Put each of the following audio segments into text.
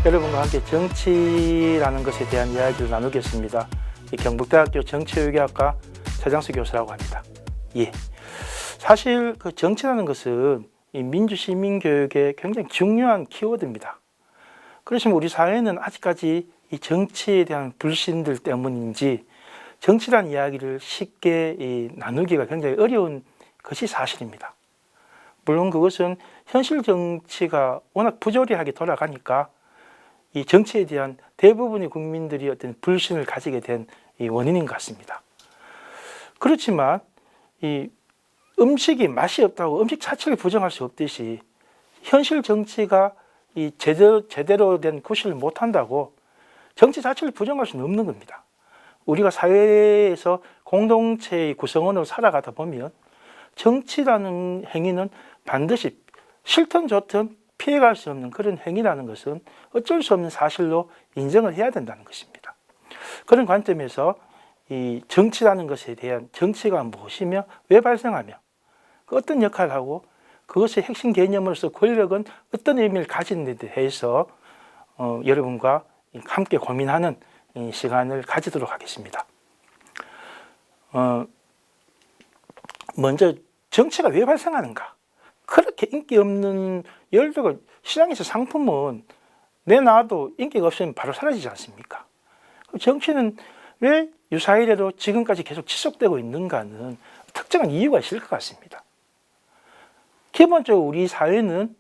여러분과 함께 정치라는 것에 대한 이야기를 나누겠습니다. 경북대학교 정치외교학과 최장수 교수라고 합니다. 예. 사실 그 정치라는 것은 이 민주시민교육의 굉장히 중요한 키워드입니다. 그렇지만 우리 사회는 아직까지 이 정치에 대한 불신들 때문인지 정치라는 이야기를 쉽게 나누기가 굉장히 어려운 것이 사실입니다. 물론 그것은 현실 정치가 워낙 부조리하게 돌아가니까 이 정치에 대한 대부분의 국민들이 어떤 불신을 가지게 된 이 원인인 것 같습니다. 그렇지만 이 음식이 맛이 없다고 음식 자체를 부정할 수 없듯이 현실 정치가 이 제대로 된 구실을 못한다고 정치 자체를 부정할 수는 없는 겁니다. 우리가 사회에서 공동체의 구성원으로 살아가다 보면 정치라는 행위는 반드시 싫든 좋든 피해갈 수 없는 그런 행위라는 것은 어쩔 수 없는 사실로 인정을 해야 된다는 것입니다. 그런 관점에서 이 정치라는 것에 대한 정치가 무엇이며 왜 발생하며 그 어떤 역할을 하고 그것의 핵심 개념으로서 권력은 어떤 의미를 가지는 데 대해서 여러분과 함께 고민하는 이 시간을 가지도록 하겠습니다. 먼저 정치가 왜 발생하는가? 그렇게 인기 없는 예를 들어 시장에서 상품은 내놔도 인기가 없으면 바로 사라지지 않습니까? 정치는 왜 유사일에도 지금까지 계속 지속되고 있는가는 특정한 이유가 있을 것 같습니다. 기본적으로 우리 사회는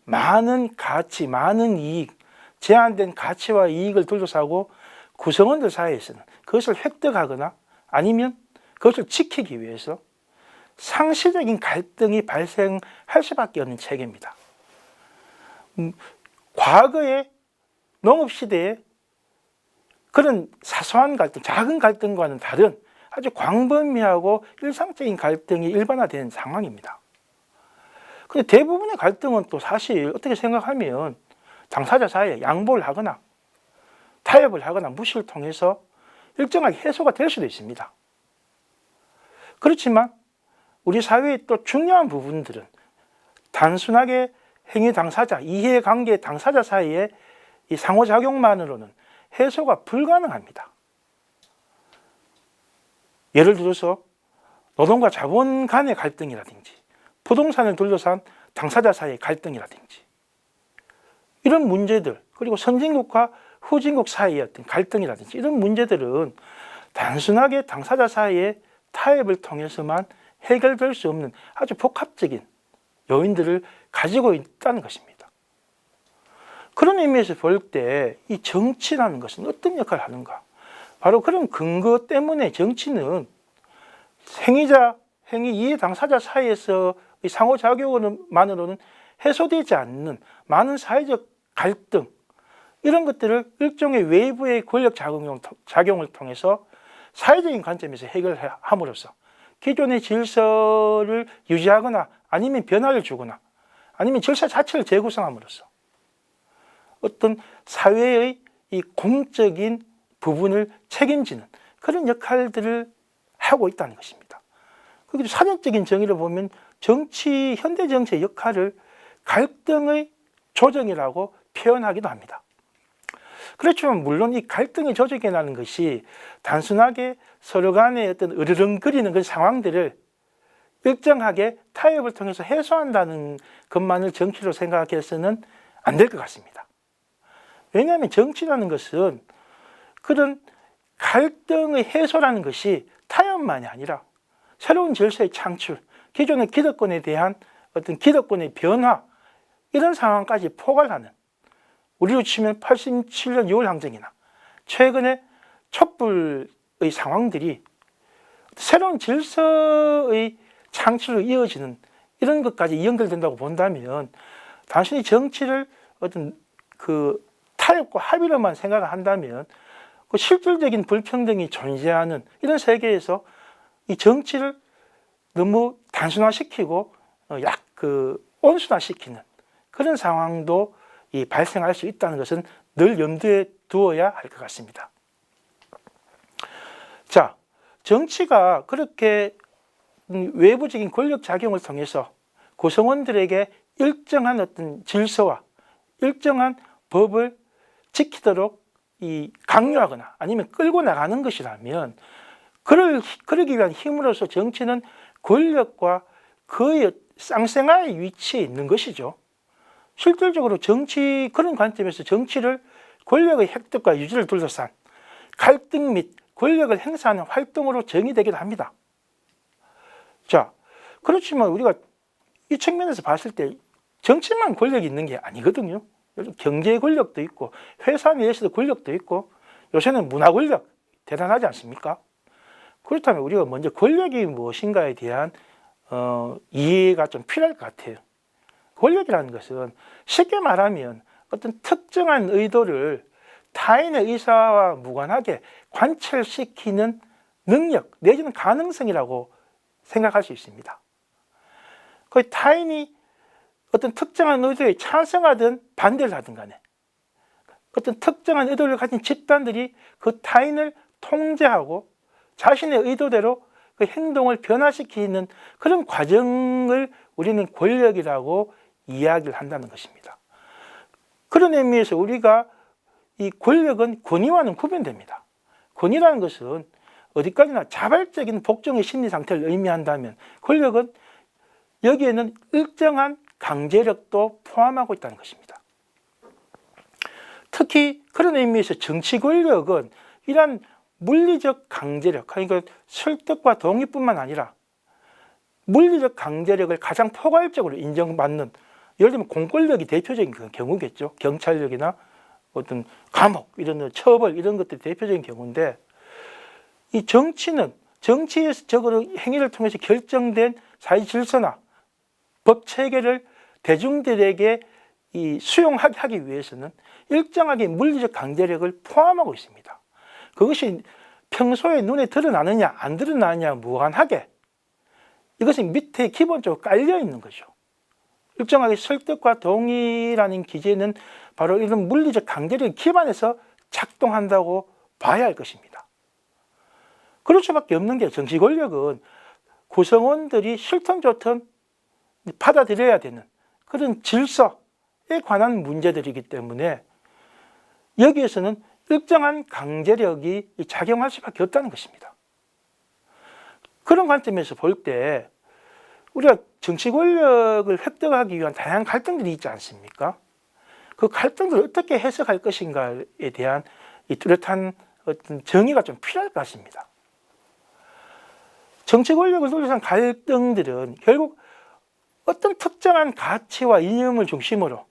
많은 가치, 많은 이익, 제한된 가치와 이익을 둘러싸고 구성원들 사이에서는 그것을 획득하거나 아니면 그것을 지키기 위해서 상시적인 갈등이 발생할 수밖에 없는 체계입니다. 과거의 농업시대에 그런 사소한 갈등, 작은 갈등과는 다른 아주 광범위하고 일상적인 갈등이 일반화된 상황입니다. 근데 대부분의 갈등은 또 사실 어떻게 생각하면 당사자 사이에 양보를 하거나 타협을 하거나 무시를 통해서 일정하게 해소가 될 수도 있습니다. 그렇지만 우리 사회의 또 중요한 부분들은 단순하게 행위 당사자, 이해관계 당사자 사이의 이 상호작용만으로는 해소가 불가능합니다. 예를 들어서 노동과 자본 간의 갈등이라든지 부동산을 둘러싼 당사자 사이의 갈등이라든지 이런 문제들, 그리고 선진국과 후진국 사이의 어떤 갈등이라든지 이런 문제들은 단순하게 당사자 사이의 타협을 통해서만 해결될 수 없는 아주 복합적인 요인들을 가지고 있다는 것입니다. 그런 의미에서 볼 때 이 정치라는 것은 어떤 역할을 하는가? 바로 그런 근거 때문에 정치는 행위자, 행위 이해 당사자 사이에서 상호작용만으로는 해소되지 않는 많은 사회적 갈등 이런 것들을 일종의 외부의 권력 작용을 통해서 사회적인 관점에서 해결함으로써 기존의 질서를 유지하거나 아니면 변화를 주거나 아니면 질서 자체를 재구성함으로써 어떤 사회의 이 공적인 부분을 책임지는 그런 역할들을 하고 있다는 것입니다. 그리고 사전적인 정의를 보면 현대 정치의 역할을 갈등의 조정이라고 표현하기도 합니다. 그렇지만 물론 이 갈등의 조정이라는 것이 단순하게 서로 간에 어떤 으르렁거리는 그런 상황들을 일정하게 타협을 통해서 해소한다는 것만을 정치로 생각해서는 안 될 것 같습니다. 왜냐하면 정치라는 것은 그런 갈등의 해소라는 것이 타협만이 아니라 새로운 질서의 창출, 기존의 기득권에 대한 어떤 기득권의 변화 이런 상황까지 포괄하는 우리로 치면 87년 6월 항쟁이나 최근의 촛불의 상황들이 새로운 질서의 창출로 이어지는 이런 것까지 연결된다고 본다면 단순히 정치를 어떤 그 타협과 합의로만 생각을 한다면 그 실질적인 불평등이 존재하는 이런 세계에서 이 정치를 너무 단순화시키고 온순화시키는 그런 상황도 발생할 수 있다는 것은 늘 염두에 두어야 할 것 같습니다. 자, 정치가 그렇게 외부적인 권력 작용을 통해서 구성원들에게 일정한 어떤 질서와 일정한 법을 지키도록 이 강요하거나 아니면 끌고 나가는 것이라면 그러기 위한 힘으로서 정치는 권력과 거의 쌍생아의 위치에 있는 것이죠. 실질적으로 그런 관점에서 정치를 권력의 획득과 유지를 둘러싼 갈등 및 권력을 행사하는 활동으로 정의되기도 합니다. 자, 그렇지만 우리가 이 측면에서 봤을 때 정치만 권력이 있는 게 아니거든요. 경제 권력도 있고 회사 내에서도 권력도 있고 요새는 문화 권력 대단하지 않습니까? 그렇다면 우리가 먼저 권력이 무엇인가에 대한 이해가 좀 필요할 것 같아요. 권력이라는 것은 쉽게 말하면 어떤 특정한 의도를 타인의 의사와 무관하게 관철시키는 능력 내지는 가능성이라고 생각할 수 있습니다. 그 타인이 어떤 특정한 의도에 찬성하든 반대를 하든 간에 어떤 특정한 의도를 가진 집단들이 그 타인을 통제하고 자신의 의도대로 그 행동을 변화시키는 그런 과정을 우리는 권력이라고 이야기를 한다는 것입니다. 그런 의미에서 우리가 이 권력은 권위와는 구분됩니다. 권위라는 것은 어디까지나 자발적인 복종의 심리 상태를 의미한다면 권력은 여기에는 일정한 강제력도 포함하고 있다는 것입니다. 특히 그런 의미에서 정치 권력은 이러한 물리적 강제력, 그러니까 설득과 동의뿐만 아니라 물리적 강제력을 가장 포괄적으로 인정받는, 예를 들면 공권력이 대표적인 경우겠죠. 경찰력이나 어떤 감옥, 이런 처벌 이런 것들이 대표적인 경우인데, 이 정치는 정치적으로 행위를 통해서 결정된 사회 질서나 법 체계를 대중들에게 수용하게 하기 위해서는 일정하게 물리적 강제력을 포함하고 있습니다. 그것이 평소에 눈에 드러나느냐 안 드러나느냐 무관하게 이것은 밑에 기본적으로 깔려 있는 거죠. 일정하게 설득과 동의라는 기제는 바로 이런 물리적 강제력에 기반해서 작동한다고 봐야 할 것입니다. 그럴 수밖에 없는 게 정치 권력은 구성원들이 싫든 좋든 받아들여야 되는 그런 질서에 관한 문제들이기 때문에 여기에서는 일정한 강제력이 작용할 수밖에 없다는 것입니다. 그런 관점에서 볼 때 우리가 정치 권력을 획득하기 위한 다양한 갈등들이 있지 않습니까? 그 갈등들을 어떻게 해석할 것인가에 대한 이 뚜렷한 어떤 정의가 좀 필요할 것 같습니다. 정치 권력을 둘러싼 갈등들은 결국 어떤 특정한 가치와 이념을 중심으로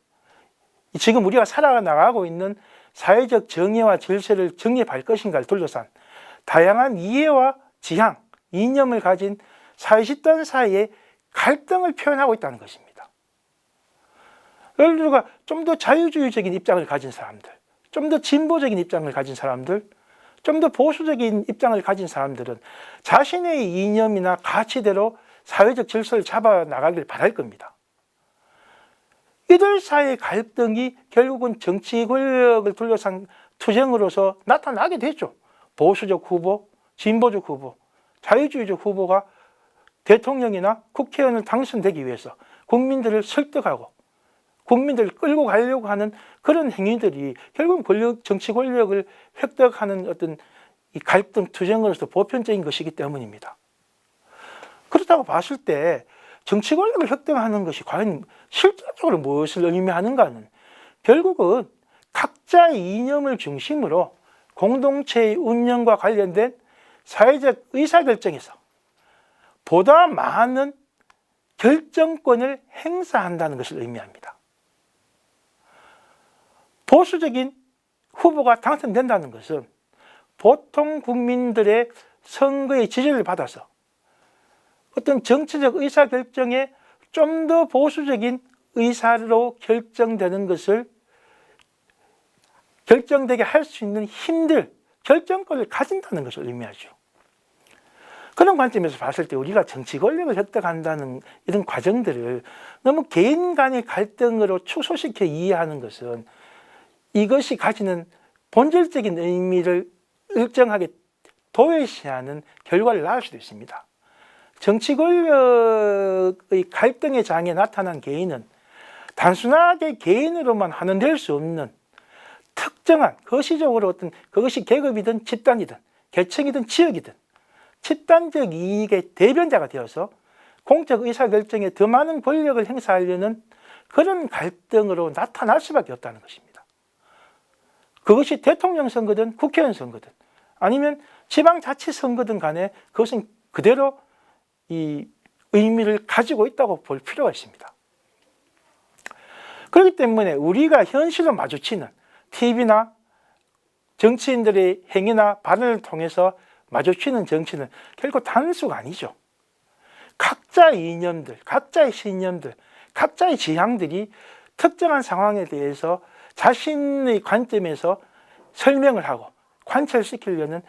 지금 우리가 살아나가고 있는 사회적 정의와 질서를 정립할 것인가를 둘러싼 다양한 이해와 지향, 이념을 가진 사회 집단 사이의 갈등을 표현하고 있다는 것입니다. 예를 들어 좀 더 자유주의적인 입장을 가진 사람들, 좀 더 진보적인 입장을 가진 사람들, 좀 더 보수적인 입장을 가진 사람들은 자신의 이념이나 가치대로 사회적 질서를 잡아 나가길 바랄 겁니다. 이들 사이의 갈등이 결국은 정치 권력을 둘러싼 투쟁으로서 나타나게 되죠. 보수적 후보, 진보적 후보, 자유주의적 후보가 대통령이나 국회의원을 당선되기 위해서 국민들을 설득하고 국민들을 끌고 가려고 하는 그런 행위들이 결국은 정치 권력을 획득하는 어떤 이 갈등 투쟁으로서 보편적인 것이기 때문입니다. 그렇다고 봤을 때 정치 권력을 획득하는 것이 과연 실질적으로 무엇을 의미하는가는 결국은 각자의 이념을 중심으로 공동체의 운영과 관련된 사회적 의사결정에서 보다 많은 결정권을 행사한다는 것을 의미합니다. 보수적인 후보가 당선된다는 것은 보통 국민들의 선거의 지지를 받아서 어떤 정치적 의사결정에 좀 더 보수적인 의사로 결정되는 것을 결정되게 할 수 있는 힘들, 결정권을 가진다는 것을 의미하죠. 그런 관점에서 봤을 때 우리가 정치 권력을 획득한다는 이런 과정들을 너무 개인 간의 갈등으로 축소시켜 이해하는 것은 이것이 가지는 본질적인 의미를 일정하게 도외시하는 결과를 낳을 수도 있습니다. 정치 권력의 갈등의 장에 나타난 개인은 단순하게 개인으로만 한원될 수 없는 특정한 거시적으로 어떤 그것이 계급이든 집단이든 계층이든 지역이든 집단적 이익의 대변자가 되어서 공적 의사결정에 더 많은 권력을 행사하려는 그런 갈등으로 나타날 수밖에 없다는 것입니다. 그것이 대통령 선거든 국회의원 선거든 아니면 지방자치선거든 간에 그것은 그대로 이 의미를 가지고 있다고 볼 필요가 있습니다. 그렇기 때문에 우리가 현실로 마주치는 TV나 정치인들의 행위나 발언을 통해서 마주치는 정치는 결코 단수가 아니죠. 각자의 이념들, 각자의 신념들, 각자의 지향들이 특정한 상황에 대해서 자신의 관점에서 설명을 하고 관철시키려는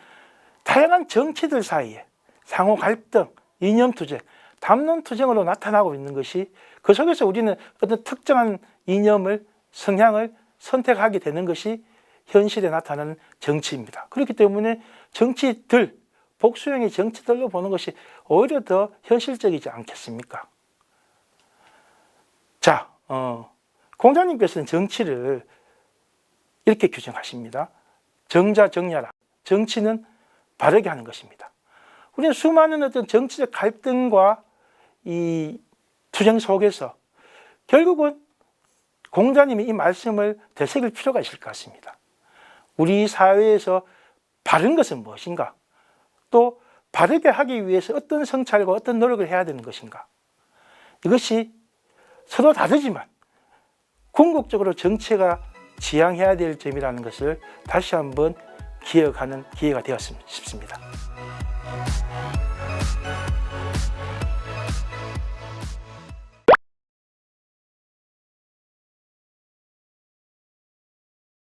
다양한 정치들 사이에 상호 갈등, 이념 투쟁, 담론 투쟁으로 나타나고 있는 것이 그 속에서 우리는 어떤 특정한 이념을, 성향을 선택하게 되는 것이 현실에 나타나는 정치입니다. 그렇기 때문에 정치들, 복수형의 정치들로 보는 것이 오히려 더 현실적이지 않겠습니까? 자, 공자님께서는 정치를 이렇게 규정하십니다. 정자정야라. 정치는 바르게 하는 것입니다. 우리는 수많은 어떤 정치적 갈등과 이 투쟁 속에서 결국은 공자님이 이 말씀을 되새길 필요가 있을 것 같습니다. 우리 사회에서 바른 것은 무엇인가? 또 바르게 하기 위해서 어떤 성찰과 어떤 노력을 해야 되는 것인가? 이것이 서로 다르지만 궁극적으로 정치가 지향해야 될 점이라는 것을 다시 한번 기억하는 기회가 되었으면 싶습니다.